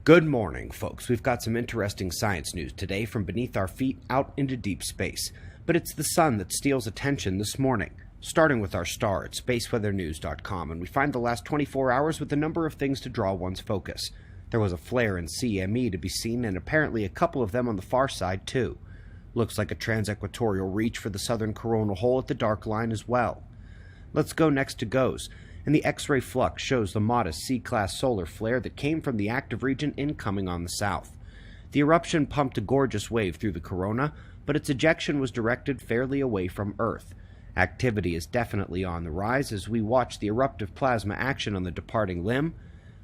Good morning, folks. We've got some interesting science news today from beneath our feet out into deep space. But it's the sun that steals attention this morning, starting with our star at spaceweathernews.com, and we find the last 24 hours with a number of things to draw one's focus. There was a flare in CME to be seen, and apparently a couple of them on the far side, too. Looks like a transequatorial reach for the southern coronal hole at the dark line as well. Let's go next to GOES, and the X-ray flux shows the modest C-class solar flare that came from the active region incoming on the south. The eruption pumped a gorgeous wave through the corona, but its ejection was directed fairly away from Earth. Activity is definitely on the rise as we watch the eruptive plasma action on the departing limb.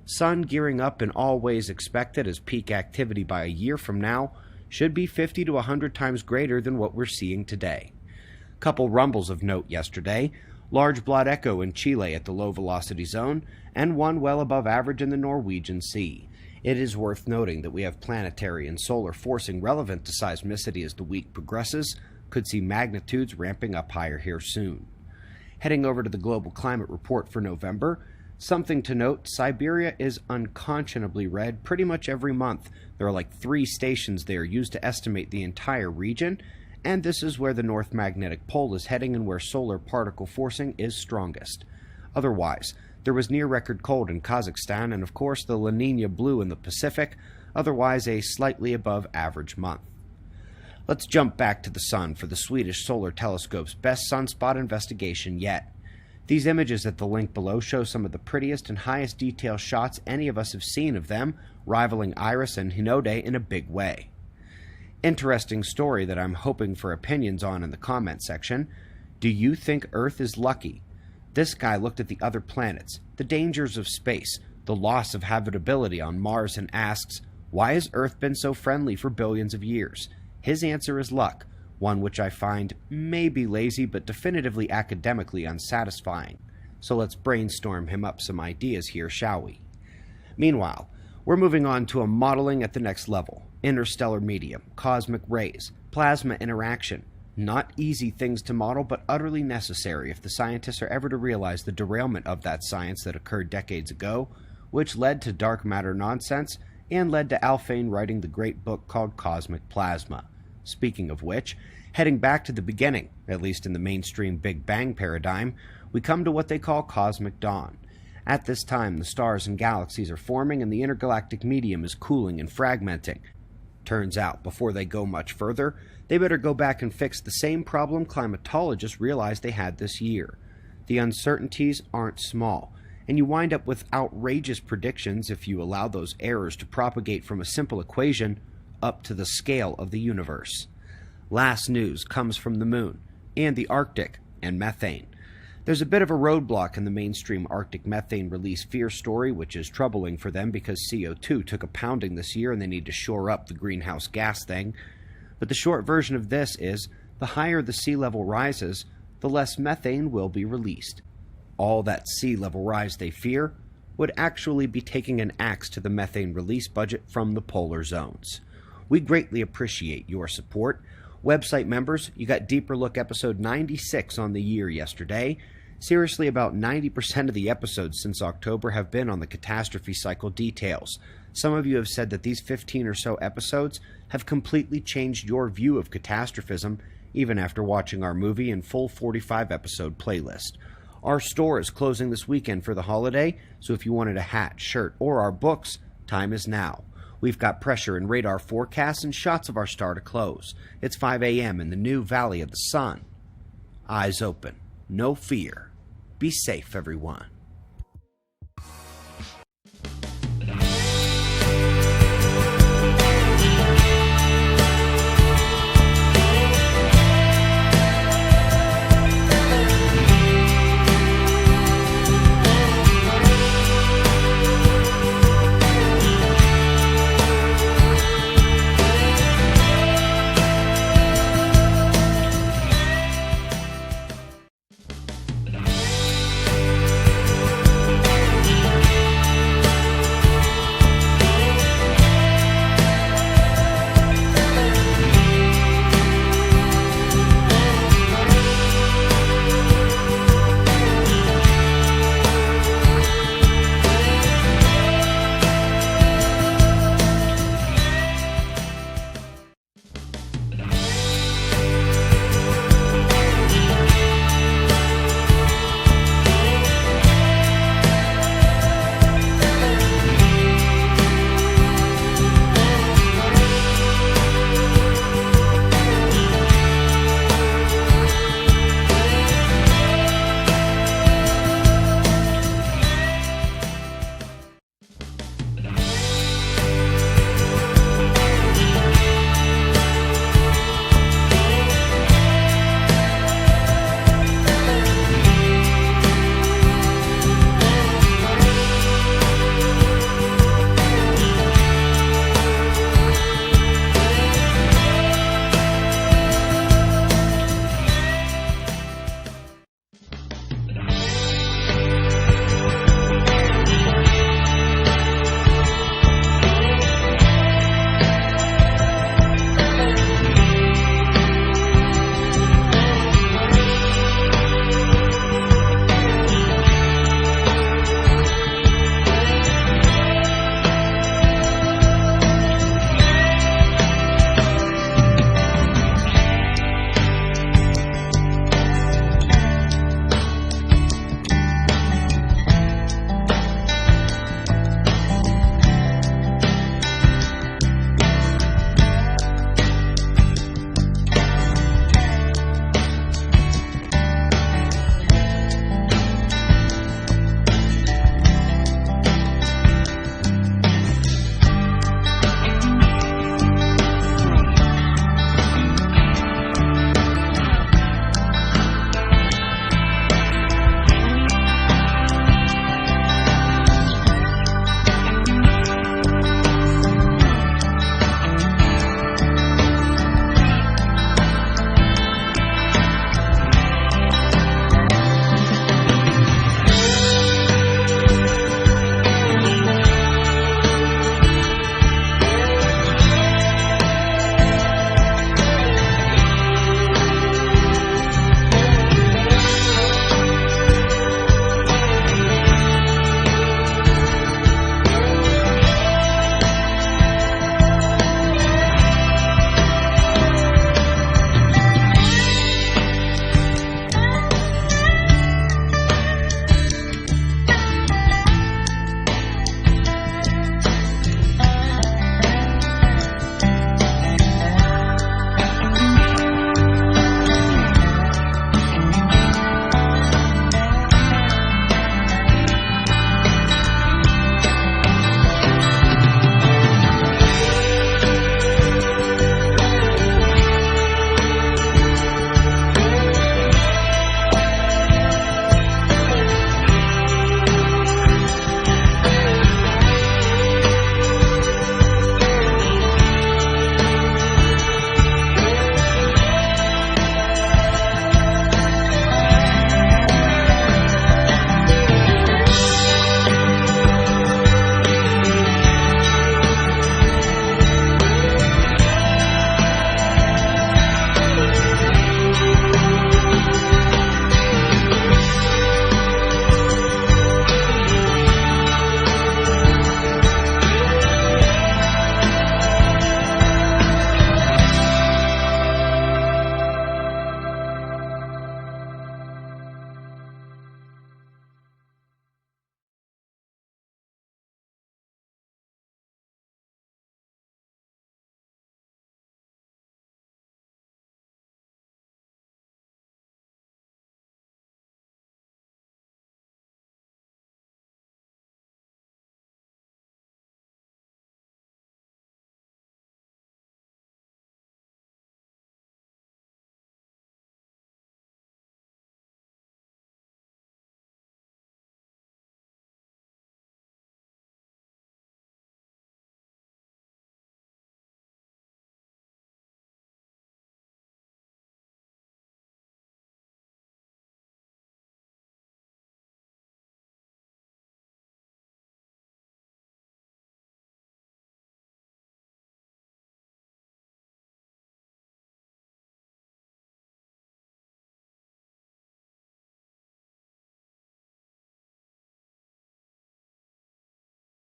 Sun gearing up in all ways expected, as peak activity by a year from now should be 50 to 100 times greater than what we're seeing today. Couple rumbles of note yesterday. Large blot echo in Chile at the low velocity zone, and one well above average in the Norwegian Sea. It is worth noting that we have planetary and solar forcing relevant to seismicity as the week progresses, could see magnitudes ramping up higher here soon. Heading over to the global climate report for November, something to note, Siberia is unconscionably red pretty much every month. There are like 3 stations there used to estimate the entire region, and this is where the North Magnetic Pole is heading and where solar particle forcing is strongest. Otherwise, there was near-record cold in Kazakhstan and of course the La Nina blue in the Pacific, otherwise a slightly above average month. Let's jump back to the sun for the Swedish Solar Telescope's best sunspot investigation yet. These images at the link below show some of the prettiest and highest detail shots any of us have seen of them, rivaling Iris and Hinode in a big way. Interesting story that I'm hoping for opinions on in the comment section. Do you think Earth is lucky? This guy looked at the other planets, the dangers of space, the loss of habitability on Mars, and asks, why has Earth been so friendly for billions of years? His answer is luck, one which I find maybe lazy but definitively academically unsatisfying. So let's brainstorm him up some ideas here, shall we? Meanwhile, we're moving on to a modeling at the next level. Interstellar medium, cosmic rays, plasma interaction. Not easy things to model, but utterly necessary if the scientists are ever to realize the derailment of that science that occurred decades ago, which led to dark matter nonsense and led to Alfvén writing the great book called Cosmic Plasma. Speaking of which, heading back to the beginning, at least in the mainstream Big Bang paradigm, we come to what they call cosmic dawn. At this time, the stars and galaxies are forming and the intergalactic medium is cooling and fragmenting. Turns out, before they go much further, they better go back and fix the same problem climatologists realized they had this year. The uncertainties aren't small, and you wind up with outrageous predictions if you allow those errors to propagate from a simple equation up to the scale of the universe. Last news comes from the moon, and the Arctic, and methane. There's a bit of a roadblock in the mainstream Arctic methane release fear story, which is troubling for them because CO2 took a pounding this year and they need to shore up the greenhouse gas thing. But the short version of this is, the higher the sea level rises, the less methane will be released. All that sea level rise they fear would actually be taking an axe to the methane release budget from the polar zones. We greatly appreciate your support. Website members, you got Deeper Look episode 96 on the year yesterday. Seriously, about 90% of the episodes since October have been on the catastrophe cycle details. Some of you have said that these 15 or so episodes have completely changed your view of catastrophism, even after watching our movie and full 45-episode playlist. Our store is closing this weekend for the holiday, so if you wanted a hat, shirt, or our books, time is now. We've got pressure and radar forecasts and shots of our star to close. It's 5 a.m. in the new Valley of the Sun. Eyes open. No fear. Be safe, everyone.